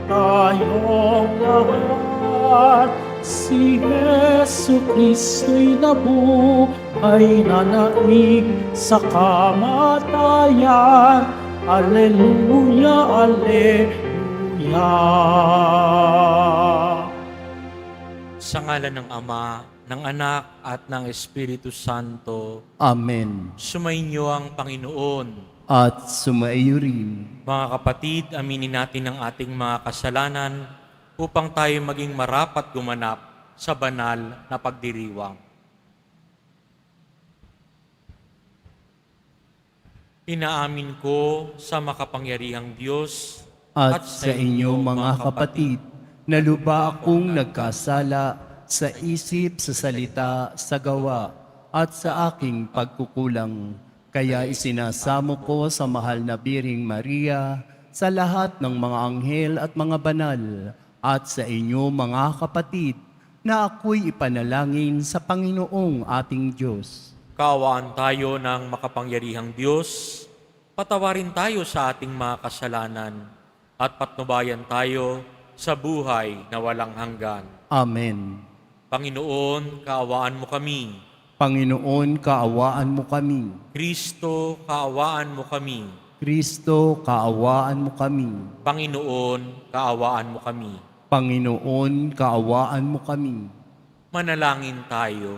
tayong lahat. Si Jesu Kristo'y nabuhay na naig sa kamatayan. Alleluia, Alleluia. Sa ngalan ng Ama, ng Anak, at ng Espiritu Santo. Amen. Sumainyo ang Panginoon. At sumaiyo rin. Mga kapatid, aminin natin ang ating mga kasalanan upang tayo maging marapat gumanap sa banal na pagdiriwang. Inaamin ko sa makapangyarihang Diyos At sa inyo mga kapatid, na luba akong nagkasala sa isip, sa salita, sa gawa, at sa aking pagkukulang. Kaya isinasamo ko sa mahal na Biring Maria, sa lahat ng mga anghel at mga banal, at sa inyo mga kapatid, na ako'y ipanalangin sa Panginoong ating Diyos. Kaawaan tayo ng makapangyarihang Diyos, patawarin tayo sa ating mga kasalanan, at patnubayan tayo sa buhay na walang hanggan. Amen. Panginoon, kaawaan mo kami. Panginoon, kaawaan mo kami. Kristo, kaawaan mo kami. Kristo, kaawaan mo kami. Panginoon, kaawaan mo kami. Panginoon, kaawaan mo kami. Manalangin tayo.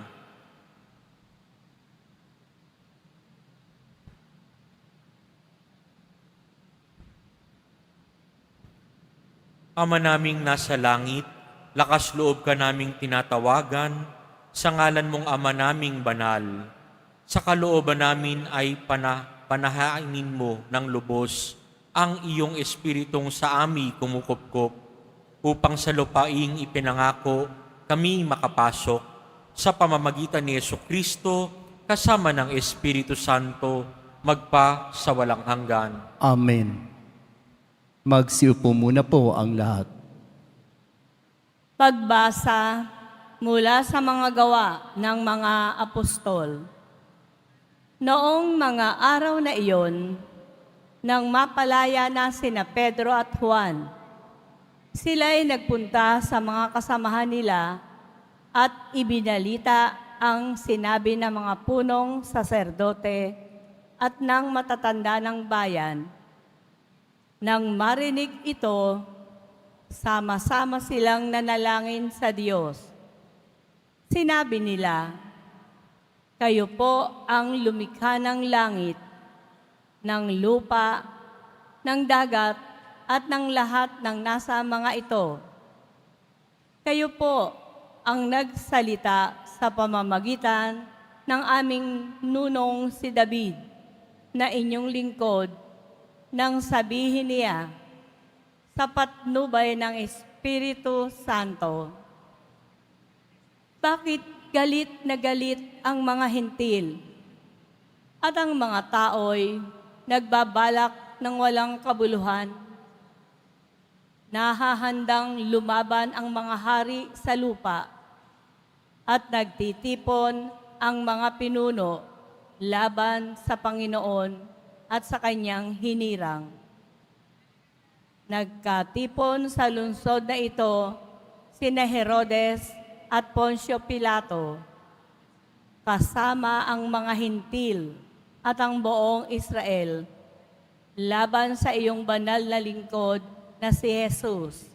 Ama naming nasa langit, lakas loob ka naming tinatawagan, sa ngalan mong Ama naming banal. Sa kalooban namin ay panahainin mo ng lubos ang iyong espiritong sa amin kumukupkup, upang sa lupaing ipinangako kami makapasok sa pamamagitan ni Jesucristo kasama ng Espiritu Santo magpa sa walang hanggan. Amen. Magsiupo muna po ang lahat. Pagbasa mula sa mga gawa ng mga apostol. Noong mga araw na iyon, nang mapalaya na sina Pedro at Juan, sila'y nagpunta sa mga kasamahan nila at ibinalita ang sinabi ng mga punong saserdote at ng matatanda ng bayan. Nang marinig ito, sama-sama silang nanalangin sa Diyos. Sinabi nila, "Kayo po ang lumikha ng langit, ng lupa, ng dagat, at ng lahat ng nasa mga ito. Kayo po ang nagsalita sa pamamagitan ng aming nunong si David, na inyong lingkod, nang sabihin niya, sa patnubay ng Espiritu Santo, bakit galit na galit ang mga hintil at ang mga tao'y nagbabalak ng walang kabuluhan? Nahahandang lumaban ang mga hari sa lupa at nagtitipon ang mga pinuno laban sa Panginoon at sa kanyang hinirang. Nagkatipon sa lungsod na ito sina Herodes at Poncio Pilato, kasama ang mga hintil at ang buong Israel, laban sa iyong banal na lingkod na si Jesus,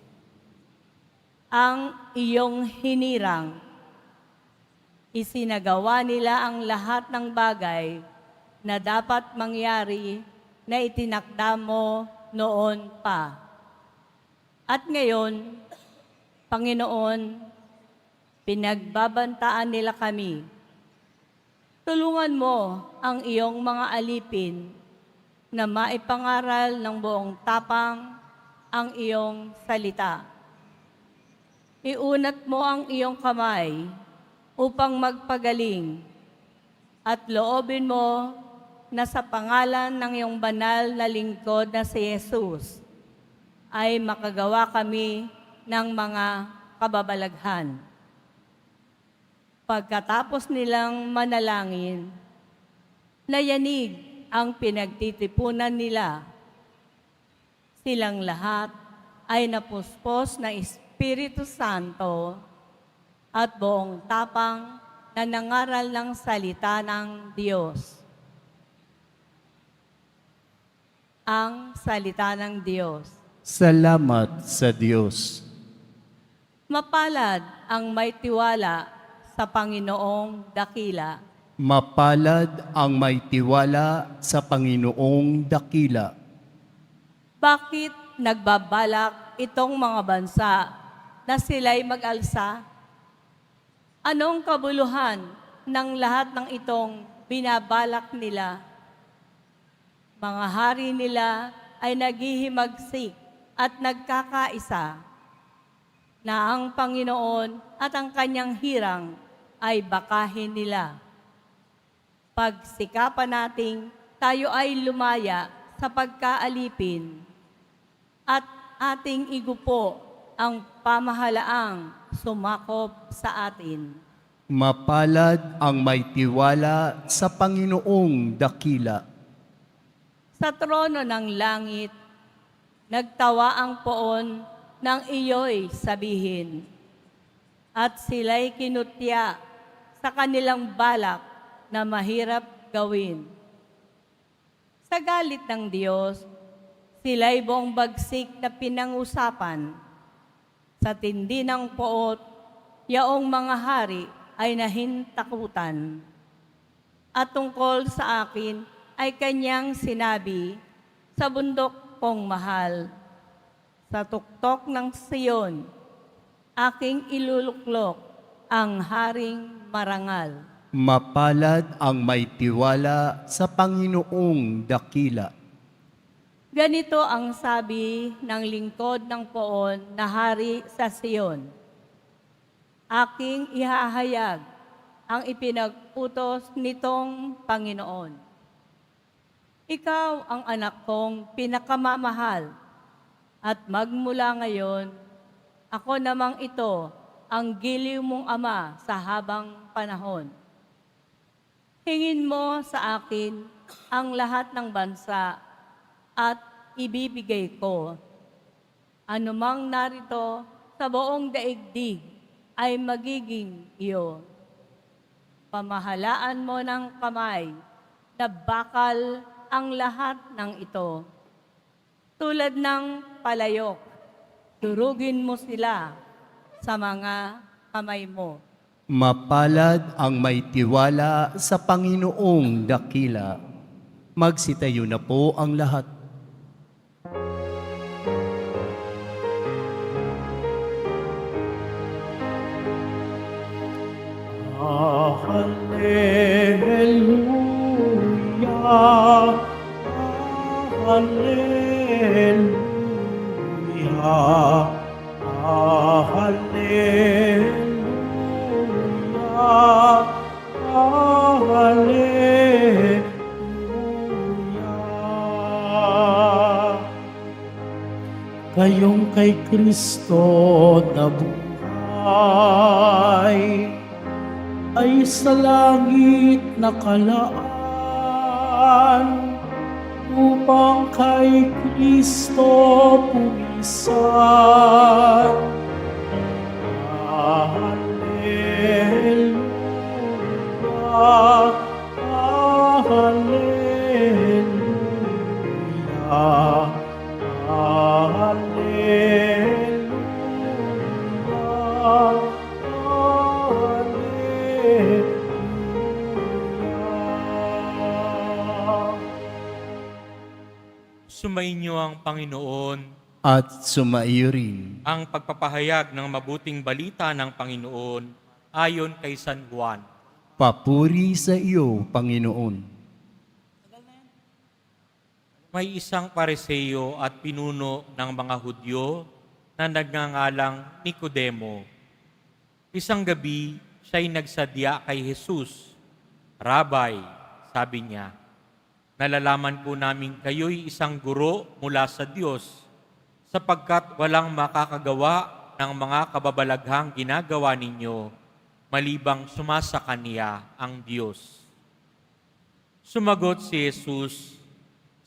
ang iyong hinirang. Isinagawa nila ang lahat ng bagay na dapat mangyari na itinakda mo noon pa. At ngayon, Panginoon, pinagbabantaan nila kami. Tulungan mo ang iyong mga alipin na maipangaral ng buong tapang ang iyong salita. Iunat mo ang iyong kamay upang magpagaling at loobin mo na sa pangalan ng iyong banal na lingkod na si Jesus ay makagawa kami ng mga kababalaghan. Pagkatapos nilang manalangin, nayanig ang pinagtitipunan nila. Silang lahat ay napuspos ng Espiritu Santo at buong tapang na nangaral ng salita ng Diyos. Ang salita ng Diyos. Salamat sa Diyos. Mapalad ang may tiwala sa Panginoong dakila. Mapalad ang may tiwala sa Panginoong dakila. Bakit nagbabalak itong mga bansa na sila'y mag-alsa? Anong kabuluhan ng lahat ng itong binabalak nila? Mga hari nila ay naghihimagsik at nagkakaisa na ang Panginoon at ang kanyang hirang ay bakahin nila. Pagsikapan nating tayo ay lumaya sa pagkaalipin at ating igupo ang pamahalaang sumakop sa atin. Mapalad ang may tiwala sa Panginoong dakila. Sa trono ng langit, nagtawa ang poon ng iyo'y sabihin, at sila'y kinutya sa kanilang balak na mahirap gawin. Sa galit ng Diyos, sila'y buong bagsik na pinangusapan. Sa tindi ng poot, yaong mga hari ay nahintakutan. At tungkol sa akin ay kanyang sinabi, sa bundok kong mahal, sa tuktok ng Siyon, aking iluluklok ang haring marangal. Mapalad ang may tiwala sa Panginoong dakila. Ganito ang sabi ng lingkod ng poon na hari sa Siyon. Aking ihahayag ang ipinag-utos nitong Panginoon. Ikaw ang anak kong pinakamamahal, at magmula ngayon, ako namang ito ang giliw mong ama sa habang panahon. Hingin mo sa akin ang lahat ng bansa at ibibigay ko. Anumang narito sa buong daigdig ay magiging iyo. Pamahalaan mo ng kamay na bakal ang lahat ng ito. Tulad ng palayok, durugin mo sila sa mga kamay mo. Mapalad ang may tiwala sa Panginoong dakila. Magsitayo na po ang lahat. Hallelujah, Hallelujah, Hallelujah, Hallelujah. Kayong kay Kristo na buhay ay sa langit nakalaan upang kay Kristo pumisan. Hallelujah, Hallelujah, Hallelujah. Sumainyo ang Panginoon, At sumaiyo rin. ang pagpapahayag ng mabuting balita ng Panginoon ayon kay San Juan. Papuri sa iyo, Panginoon. May isang pareseyo at pinuno ng mga Hudyo na nagngangalang Nicodemo. Isang gabi, siya'y nagsadya kay Jesus. Rabay, sabi niya, nalalaman po namin kayo'y isang guro mula sa Diyos, sapagkat walang makakagawa ng mga kababalaghang ginagawa ninyo, malibang sumasa Kaniya ang Diyos. Sumagot si Jesus,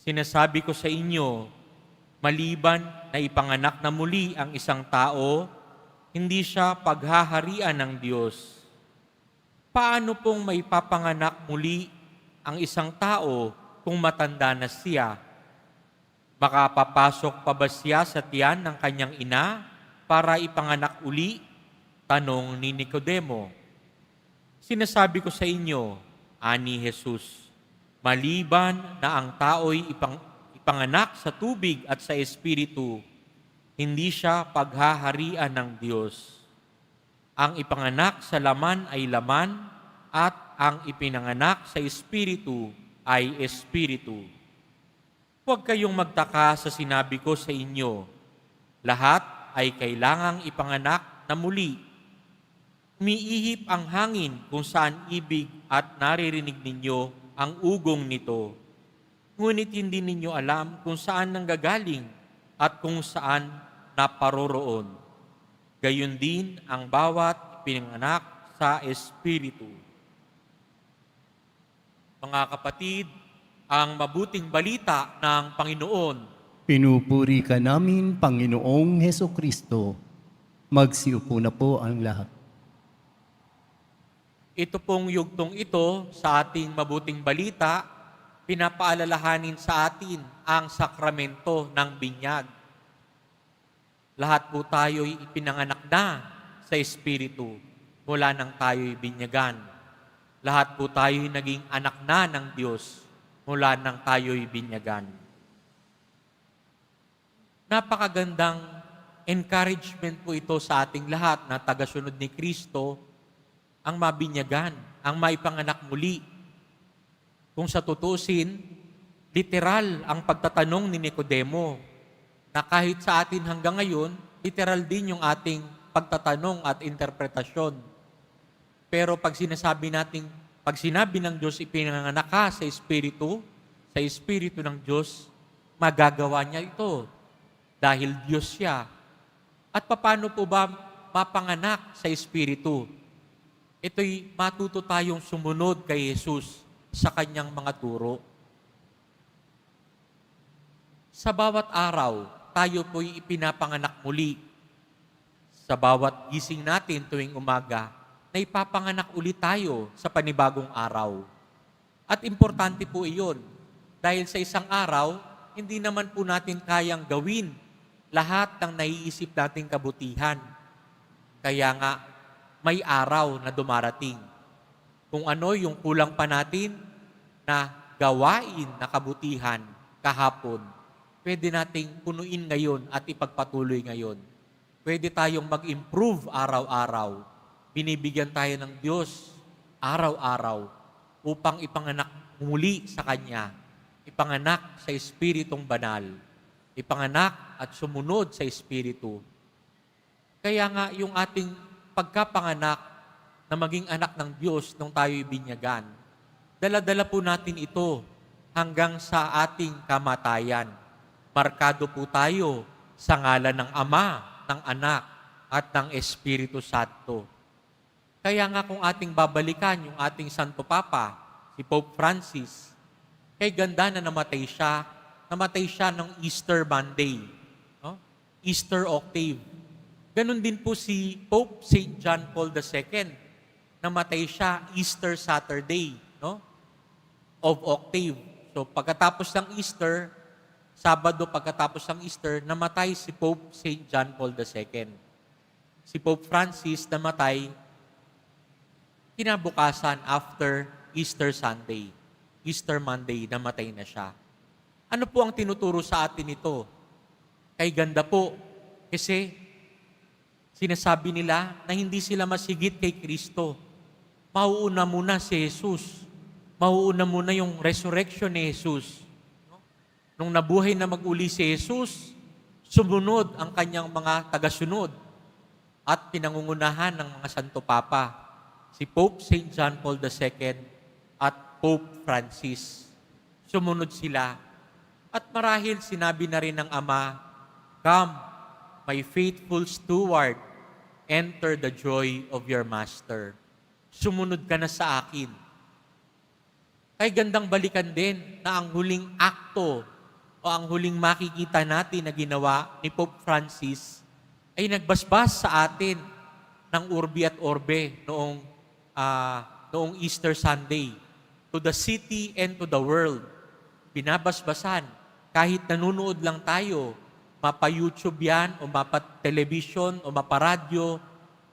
sinasabi ko sa inyo, Maliban na ipanganak na muli ang isang tao, hindi siya paghaharian ng Diyos. Paano pong may papanganak muli ang isang tao kung matanda na siya? Makapapasok pa ba siya sa tiyan ng kanyang ina para ipanganak uli? Tanong ni Nicodemo. Sinasabi ko sa inyo, ani Jesus, maliban na ang tao'y ipanganak sa tubig at sa Espiritu, hindi siya paghaharian ng Diyos. Ang ipanganak sa laman ay laman at ang ipinanganak sa Espiritu ay Espiritu. Huwag kayong magtaka sa sinabi ko sa inyo. Lahat ay kailangang ipanganak na muli. Umiihip ang hangin kung saan ibig at naririnig ninyo ang ugong nito. Ngunit hindi ninyo alam kung saan nanggagaling at kung saan naparoroon. Gayon din ang bawat pinanganak sa Espiritu. Mga kapatid, ang mabuting balita ng Panginoon. Pinupuri ka namin, Panginoong Hesukristo. Magsiupo na po ang lahat. Ito pong yugtong ito sa ating mabuting balita, pinapaalalahanin sa atin ang sakramento ng binyag. Lahat po tayo'y ipinanganak na sa Espiritu mula nang tayo'y binyagan. Lahat po tayo'y naging anak na ng Diyos mula nang tayo'y binyagan. Napakagandang encouragement po ito sa ating lahat na tagasunod ni Kristo, ang mabinyagan, ang maipanganak muli. Kung sa tutusin, literal ang pagtatanong ni Nicodemo, na kahit sa atin hanggang ngayon, literal din yung ating pagtatanong at interpretasyon. Pero pag sinabi ng Diyos, ipinanganak ka sa Espiritu ng Diyos, magagawa niya ito dahil Diyos siya. At paano po ba mapanganak sa Espiritu? Ito'y matuto tayong sumunod kay Jesus sa kanyang mga turo. Sa bawat araw, tayo po'y ipinapanganak muli. Sa bawat gising natin tuwing umaga, na ipapanganak ulit tayo sa panibagong araw. At importante po iyon, dahil sa isang araw, hindi naman po natin kayang gawin lahat ng naiisip nating kabutihan. Kaya nga, may araw na dumarating. Kung ano yung kulang pa natin na gawain na kabutihan kahapon, pwede nating punuin ngayon at ipagpatuloy ngayon. Pwede tayong mag-improve araw-araw. Binibigyan tayo ng Diyos araw-araw upang ipanganak muli sa Kanya. Ipanganak sa Espiritong Banal. Ipanganak at sumunod sa Espiritu. Kaya nga yung ating pagkapanganak na maging anak ng Diyos nung tayo'y binyagan, dala-dala po natin ito hanggang sa ating kamatayan. Markado po tayo sa ngalan ng Ama, ng Anak, at ng Espiritu Santo. Kaya nga kung ating babalikan yung ating Santo Papa, si Pope Francis, kay ganda na namatay siya ng Easter Monday, no? Easter Octave. Ganon din po si Pope St. John Paul II, namatay siya Easter Saturday, no? Of Octave. So pagkatapos ng Easter, Sabado pagkatapos ng Easter, namatay si Pope St. John Paul II. Si Pope Francis namatay kinabukasan after Easter Sunday. Easter Monday, namatay na siya. Ano po ang tinuturo sa atin ito? Kay ganda po, kasi sinasabi nila na hindi sila masigit kay Kristo. Mauuna muna si Jesus. Mauuna muna yung resurrection ni Jesus. Nung nabuhay na mag-uli si Jesus, sumunod ang kanyang mga tagasunod at pinangungunahan ng mga Santo Papa, si Pope St. John Paul II at Pope Francis. Sumunod sila. At marahil sinabi na rin ng Ama, "Come, my faithful steward, enter the joy of your master." Sumunod ka na sa akin. Kay gandang balikan din na ang huling akto o ang huling makikita natin na ginawa ni Pope Francis ay nagbasbas sa atin ng Urbi at Orbe noong Easter Sunday. To the city and to the world. Binabasbasan. Kahit nanonood lang tayo, mapa-YouTube yan, o mapa-television, o mapa-radyo,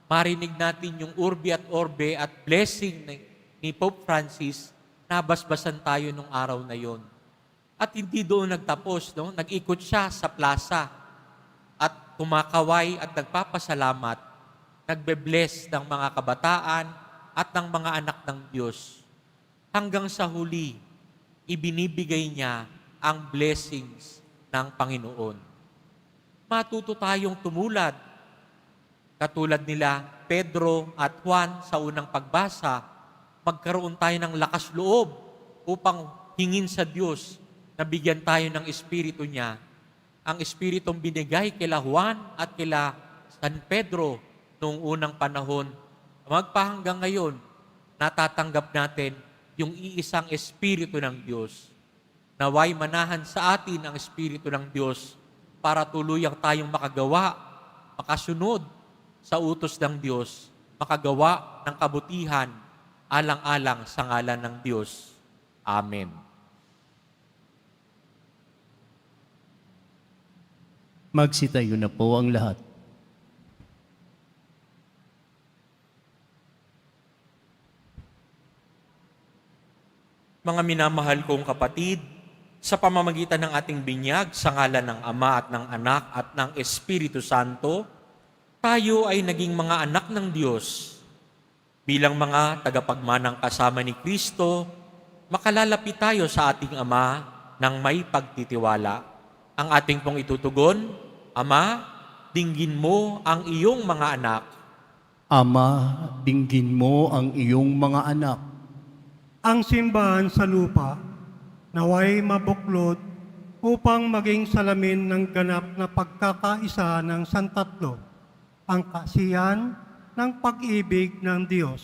marinig natin yung Urbi at Orbe at blessing ni Pope Francis, nabasbasan tayo nung araw na yon. At hindi doon nagtapos, no? Nag-ikot siya sa plaza at kumakaway at nagpapasalamat, nagbe-bless ng mga kabataan at ng mga anak ng Diyos. Hanggang sa huli, ibinibigay niya ang blessings ng Panginoon. Matuto tayong tumulad, katulad nila Pedro at Juan sa unang pagbasa, magkaroon tayo ng lakas loob upang hingin sa Diyos na bigyan tayo ng Espiritu niya. Ang Espiritong binigay kila Juan at kila San Pedro noong unang panahon. Magpahanggang ngayon, natatanggap natin yung iisang Espiritu ng Diyos. Naway manahan sa atin ang Espiritu ng Diyos para tuluyang tayong makagawa, makasunod sa utos ng Diyos, makagawa ng kabutihan, alang-alang sa ngalan ng Diyos. Amen. Magsitayo na po ang lahat. Mga minamahal kong kapatid, sa pamamagitan ng ating binyag sa ngalan ng Ama at ng Anak at ng Espiritu Santo, tayo ay naging mga anak ng Diyos. Bilang mga tagapagmanang kasama ni Kristo, makalalapit tayo sa ating Ama ng may pagtitiwala. Ang ating pong itutugon, Ama, dinggin mo ang iyong mga anak. Ama, dinggin mo ang iyong mga anak. Ang simbahan sa lupa, naway mabuklod upang maging salamin ng ganap na pagkakaisa ng Santatlo, ang kasiyahan ng pag-ibig ng Diyos.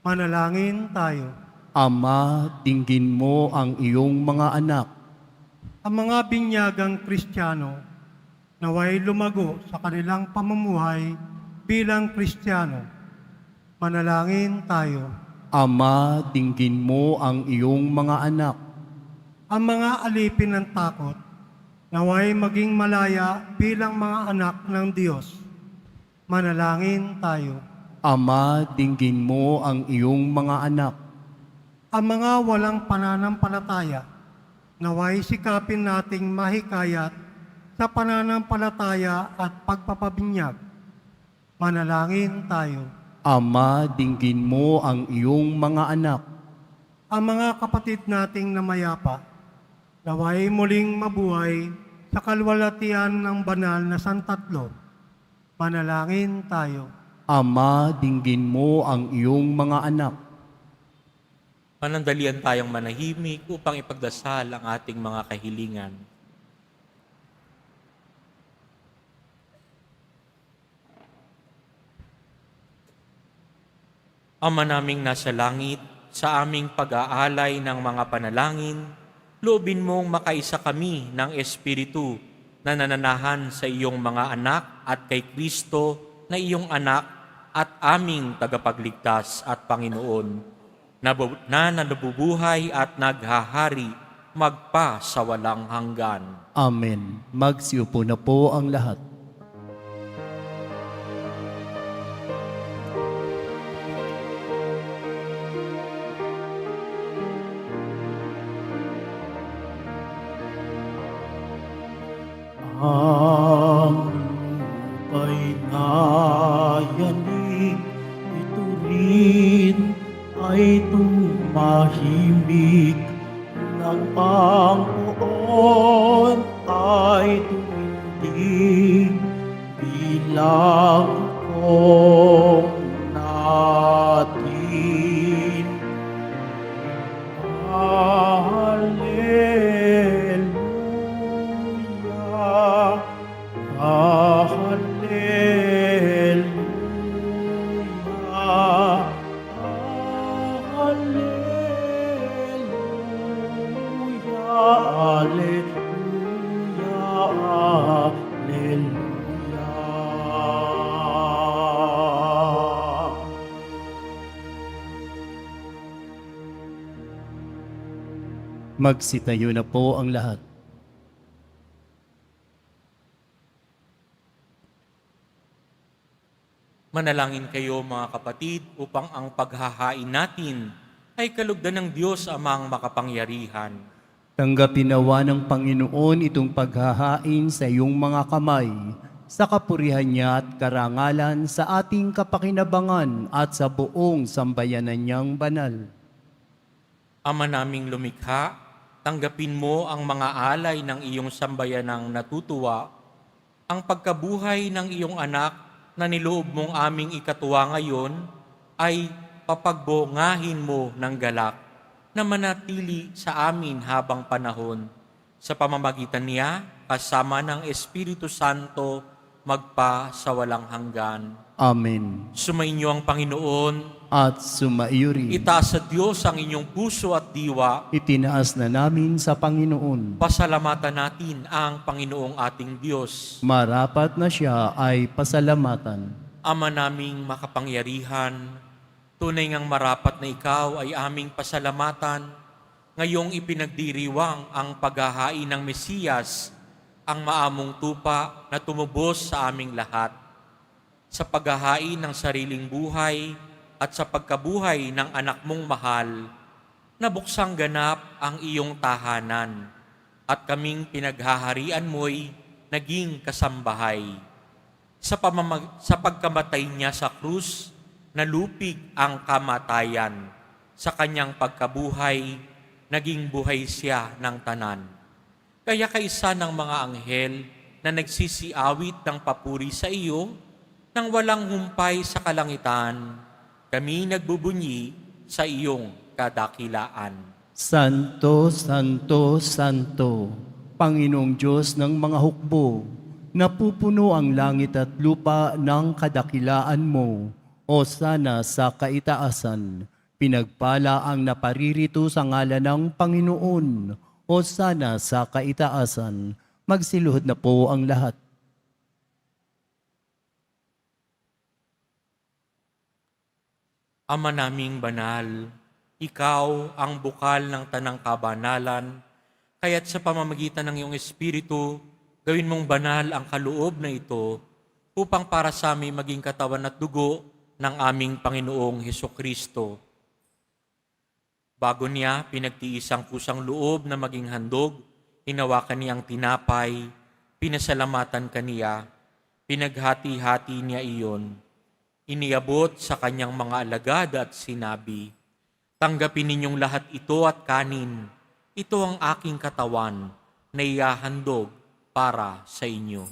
Manalangin tayo. Ama, dinggin mo ang iyong mga anak. Ang mga binyagang Kristiyano, naway lumago sa kanilang pamumuhay bilang Kristiyano. Manalangin tayo. Ama, dinggin mo ang iyong mga anak. Ang mga alipin ng takot, naway maging malaya bilang mga anak ng Diyos. Manalangin tayo. Ama, dinggin mo ang iyong mga anak. Ang mga walang pananampalataya, naway sikapin nating mahikayat sa pananampalataya at pagpapabinyag. Manalangin tayo. Ama, dinggin mo ang iyong mga anak. Ang mga kapatid nating namayapa, naway muling mabuhay sa kalwalatian ng banal na Santatlo. Manalangin tayo. Ama, dinggin mo ang iyong mga anak. Manandalian tayong manahimik upang ipagdasal ang ating mga kahilingan. Ama naming nasa langit, sa aming pag-aalay ng mga panalangin, loobin mong makaisa kami ng Espiritu na nananahan sa iyong mga anak at kay Kristo na iyong anak at aming tagapagligtas at Panginoon, na nabubuhay at naghahari magpa sa walang hanggan. Amen. Magsiupo na po ang lahat. Ang lupa'y nayanig, ito rin ay tumahimik. Ng Panginoon ay tumindig, bilang kong natin. Hallelujah, hallelujah, hallelujah, hallelujah. Magsitayo na po ang lahat. Manalangin kayo mga kapatid upang ang paghahain natin ay kalugdan ng Diyos amang makapangyarihan. Tanggapin nawa ng Panginoon itong paghahain sa iyong mga kamay, sa kapurihan niya at karangalan sa ating kapakinabangan at sa buong sambayanan niyang banal. Ama naming lumikha, tanggapin mo ang mga alay ng iyong sambayanang natutuwa, ang pagkabuhay ng iyong anak na niloob mong aming ikatuwa ngayon ay papagbongahin mo ng galak na manatili sa amin habang panahon. Sa pamamagitan niya, kasama ng Espiritu Santo, magpa sa walang hanggan. Amen. Sumainyo ang Panginoon, At sumaiyo rin. itaas sa Diyos ang inyong puso at diwa. Itinaas na namin sa Panginoon. Pasalamatan natin ang Panginoong ating Diyos. Marapat na siya ay pasalamatan. Ama naming makapangyarihan, tunay ngang marapat na ikaw ay aming pasalamatan. Ngayong ipinagdiriwang ang paghahain ng Mesiyas, ang maamong tupa na tumubos sa aming lahat. Sa paghahain ng sariling buhay at sa pagkabuhay ng anak mong mahal, nabuksang ganap ang iyong tahanan at kaming pinaghaharian mo'y naging kasambahay. Sa pagkamatay niya sa krus, nalupig ang kamatayan. Sa kanyang pagkabuhay, naging buhay siya ng tanan. Kaya kaisa ng mga anghel na nagsisiawit ng papuri sa iyo, nang walang humpay sa kalangitan, kami nagbubunyi sa iyong kadakilaan. Santo, Santo, Santo, Panginoong Diyos ng mga hukbo, napupuno ang langit at lupa ng kadakilaan mo, o sana sa kaitaasan. Pinagpala ang naparirito sa ngalan ng Panginoon, o sana sa kaitaasan. Magsiluhod na po ang lahat. Ama naming banal, ikaw ang bukal ng tanang kabanalan, kaya't sa pamamagitan ng iyong Espiritu, gawin mong banal ang kaloob na ito upang para sa amin maging katawan at dugo ng aming Panginoong Hesukristo. Bago niya pinagtiis ang kusang loob na maging handog, hinawakan niyang tinapay, pinasalamatan kaniya, pinaghati-hati niya iyon. Iniabot sa kanyang mga alagad at sinabi, "Tanggapin ninyong lahat ito at kanin. Ito ang aking katawan na ihahandog para sa inyo."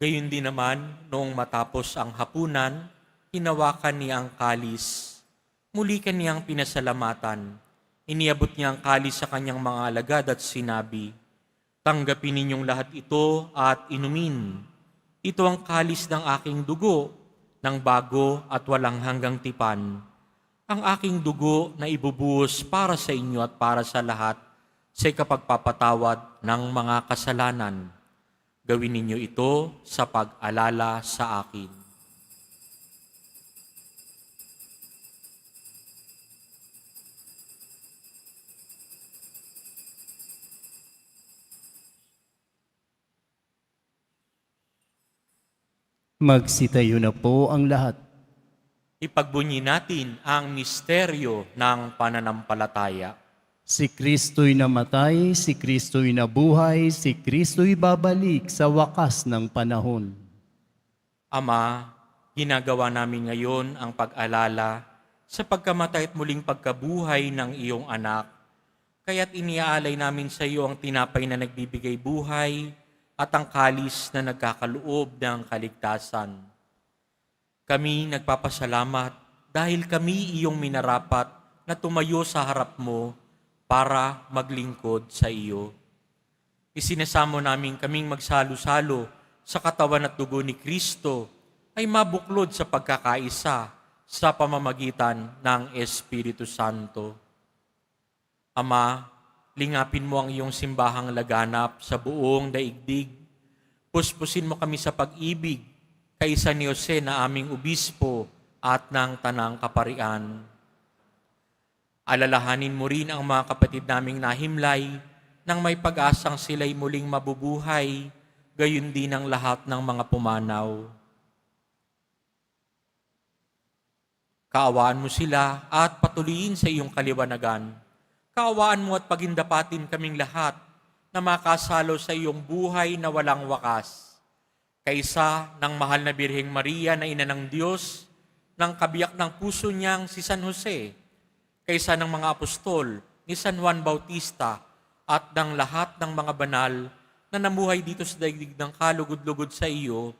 Gayun din naman, noong matapos ang hapunan, hinawakan niya ang kalis. Muli kaniyang pinasalamatan. Iniabot niya ang kalis sa kanyang mga alagad at sinabi, "Tanggapin ninyong lahat ito at inumin. Ito ang kalis ng aking dugo, ng bago at walang hanggang tipan. Ang aking dugo na ibubuhos para sa inyo at para sa lahat sa ikapagpapatawad ng mga kasalanan. Gawin ninyo ito sa pag-alala sa akin." Magsitayo na po ang lahat. Ipagbunyi natin ang misteryo ng pananampalataya. Si Kristo'y namatay, si Kristo'y nabuhay, si Kristo'y babalik sa wakas ng panahon. Ama, ginagawa namin ngayon ang pag-alala sa pagkamatay at muling pagkabuhay ng iyong anak. Kaya't iniaalay namin sa iyo ang tinapay na nagbibigay buhay at ang kalis na nagkakaloob ng kaligtasan. Kami nagpapasalamat dahil kami iyong minarapat na tumayo sa harap mo para maglingkod sa iyo. Isinasamo namin kaming magsalo-salo sa katawan at dugo ni Kristo ay mabuklod sa pagkakaisa sa pamamagitan ng Espiritu Santo. Ama, lingapin mo ang iyong simbahang laganap sa buong daigdig. Puspusin mo kami sa pag-ibig kay San Jose na aming obispo at ng tanang kaparian. Alalahanin mo rin ang mga kapatid naming nahimlay nang may pag-asang sila'y muling mabubuhay, gayon din ang lahat ng mga pumanaw. Kaawaan mo sila at patuloyin sa iyong kaliwanagan. Kaawaan mo at pagindapatin kaming lahat na makasalo sa iyong buhay na walang wakas. Kaysa ng mahal na Birheng Maria na ina ng Diyos, ng kabiyak ng puso niyang si San Jose, kaysa ng mga apostol ni San Juan Bautista at ng lahat ng mga banal na namuhay dito sa daigdig ng kalugod-lugod sa iyo,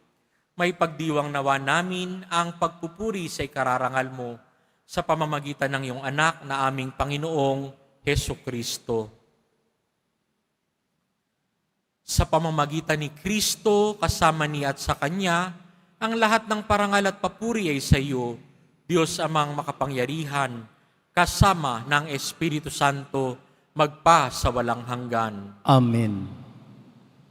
may pagdiwang nawa namin ang pagpupuri sa ikararangal mo sa pamamagitan ng iyong anak na aming Panginoong Hesukristo. Sa pamamagitan ni Kristo, kasama niya at sa Kanya, ang lahat ng parangal at papuri ay sa iyo, Diyos Amang makapangyarihan, kasama ng Espiritu Santo, magpa sa walang hanggan. Amen.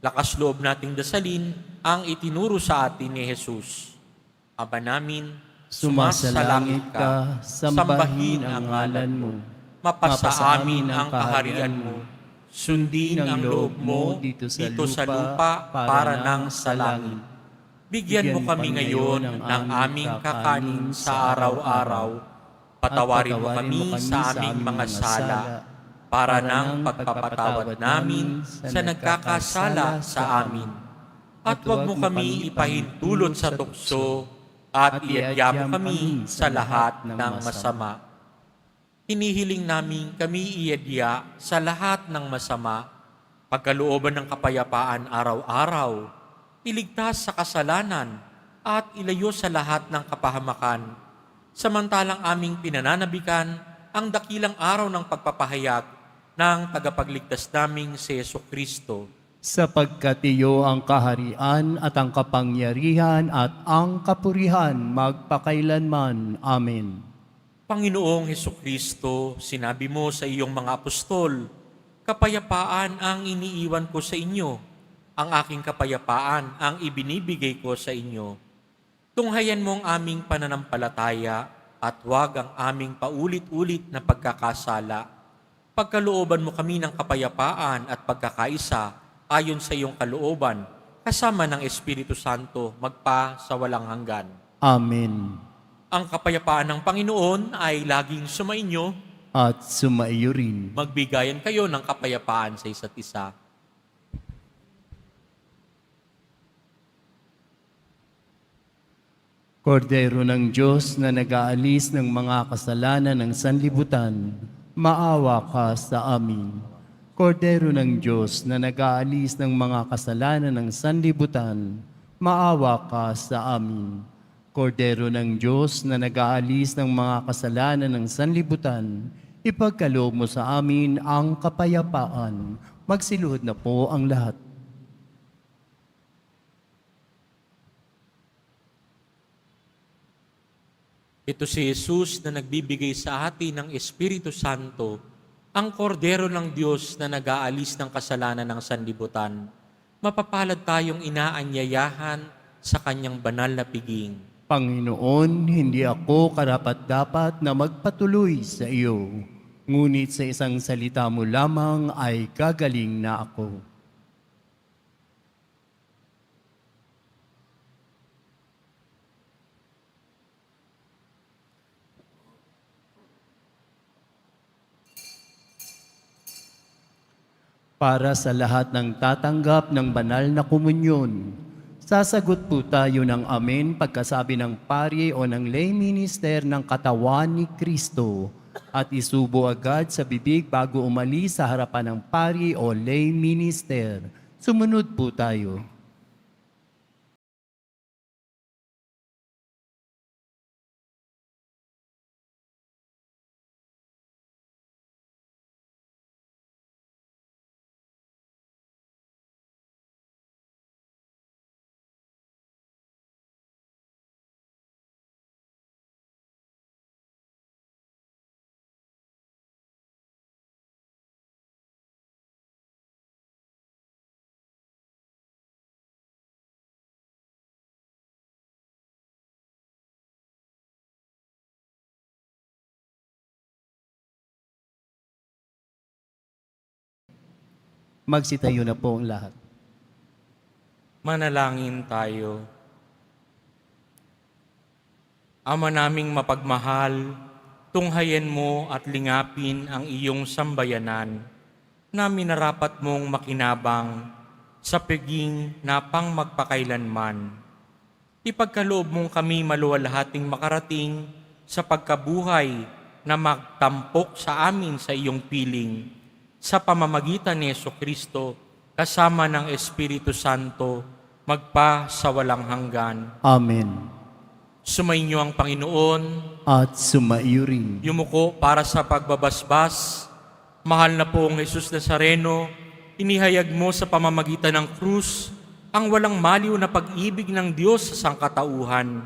Lakas loob nating dasalin ang itinuro sa atin ni Jesus. Aba namin, Sumasalangit ka, sambahin ang ngalan mo. mapasa amin ang kaharian mo. Sundin ang loob mo dito sa lupa para nang sa langit. Bigyan mo kami ngayon ng aming kakanin sa araw-araw. Patawarin mo kami sa aming mga sala para nang pagpapatawad namin sa nagkakasala sa amin. At huwag mo kami ipahintulot sa tukso at iadya mo kami sa lahat ng masama. Hinihiling namin kami iadya sa lahat ng masama, pagkalooban ng kapayapaan araw-araw, iligtas sa kasalanan at ilayo sa lahat ng kapahamakan, samantalang aming pinananabikan ang dakilang araw ng pagpapahayag ng tagapagligtas naming si Jesucristo. Sapagkat iyo ang kaharian at ang kapangyarihan at ang kapurihan magpakailanman. Amen. Panginoong Hesukristo, sinabi mo sa iyong mga apostol, kapayapaan ang iniiwan ko sa inyo, ang aking kapayapaan ang ibinibigay ko sa inyo. Tunghayan mo ang aming pananampalataya at huwag ang aming paulit-ulit na pagkakasala. Pagkalooban mo kami ng kapayapaan at pagkakaisa ayon sa iyong kalooban, kasama ng Espiritu Santo, magpa sa walang hanggan. Amen. Ang kapayapaan ng Panginoon ay laging sumainyo. At sumaiyo rin. Magbigayan kayo ng kapayapaan sa isa't isa. Kordero ng Diyos na nag-aalis ng mga kasalanan ng sanlibutan, maawa ka sa amin. Kordero ng Diyos na nag-aalis ng mga kasalanan ng sanlibutan, maawa ka sa amin. Kordero ng Diyos na nag-aalis ng mga kasalanan ng sanlibutan, ipagkaloob mo sa amin ang kapayapaan. Magsiluhod na po ang lahat. Ito si Jesus na nagbibigay sa atin ng Espiritu Santo, ang kordero ng Diyos na nag-aalis ng kasalanan ng sanlibutan. Mapapalad tayong inaanyayahan sa kanyang banal na piging. Panginoon, hindi ako karapat-dapat na magpatuloy sa iyo, ngunit sa isang salita mo lamang ay gagaling na ako. Para sa lahat ng tatanggap ng banal na komunyon, sasagot po tayo ng amen pagkasabi ng pari o ng lay minister ng katawan ni Kristo at isubo agad sa bibig bago umalis sa harapan ng pari o lay minister. Sumunod po tayo. Magsitayo na po ang lahat. Manalangin tayo. Ama naming mapagmahal, tunghayan mo at lingapin ang iyong sambayanan na minarapat mong makinabang sa piging na pang magpakailanman. Ipagkaloob mong kami maluwalhating makarating sa pagkabuhay na magtampok sa amin sa iyong piling sa pamamagitan ni Jesucristo kasama ng Espiritu Santo magpa sa walang hanggan. Amen. Sumainyo ang Panginoon, At sumaiyo rin. yumuko para sa pagbabasbas. Mahal na poong Jesus Nazareno, inihayag mo sa pamamagitan ng krus ang walang maliw na pag-ibig ng Diyos sa sangkatauhan.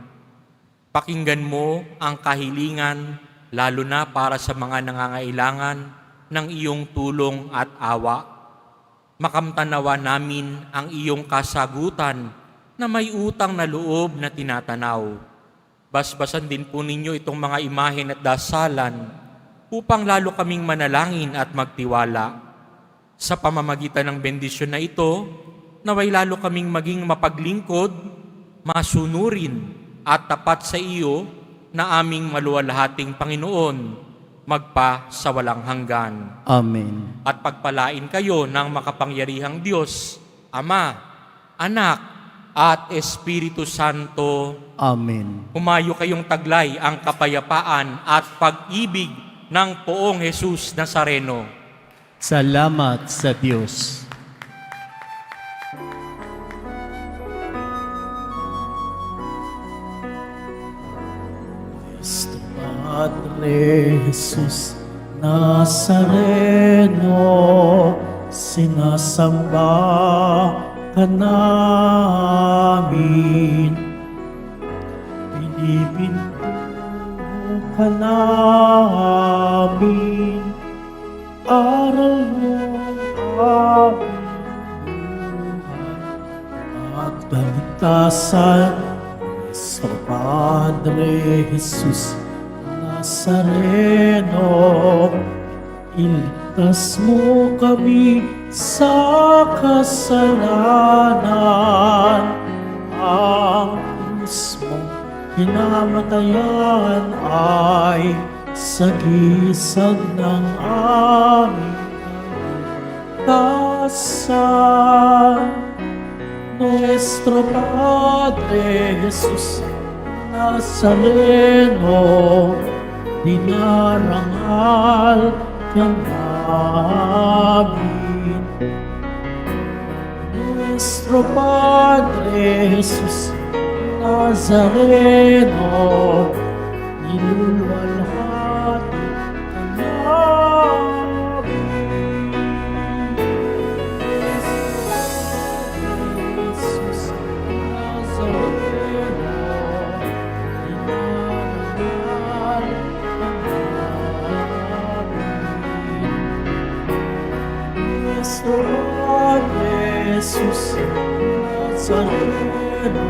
Pakinggan mo ang kahilingan, lalo na para sa mga nangangailangan ng iyong tulong at awa. Makamtanawa namin ang iyong kasagutan na may utang na loob na tinatanaw. Basbasan din po ninyo itong mga imahen at dasalan upang lalo kaming manalangin at magtiwala. Sa pamamagitan ng bendisyon na ito, naway lalo kaming maging mapaglingkod, masunurin at tapat sa iyo na aming maluwalhating Panginoon, magpa sa walang hanggan. Amen. At pagpalain kayo ng makapangyarihang Diyos, Ama, Anak, at Espiritu Santo. Amen. Humayo kayong taglay ang kapayapaan at pag-ibig ng poong Jesus Nazareno. Salamat sa Diyos. Cristo Padre Jesus Nazareno, sinasamba ka namin. Pinipinto ka namin, aral mo ang aming buhay at kaligtasan. Sa Padre Jesus Nazareno, iligtas mo kami sa kasalanan. Ang krus mong pinamatayan ay sagisag ng aming kaligtasan. Nuestro Padre Jesus Nazareno, dinarangal ka namin. Nuestro Padre Jesus Nazareno, niluluwalhati ka namin. Jesus Nazareno,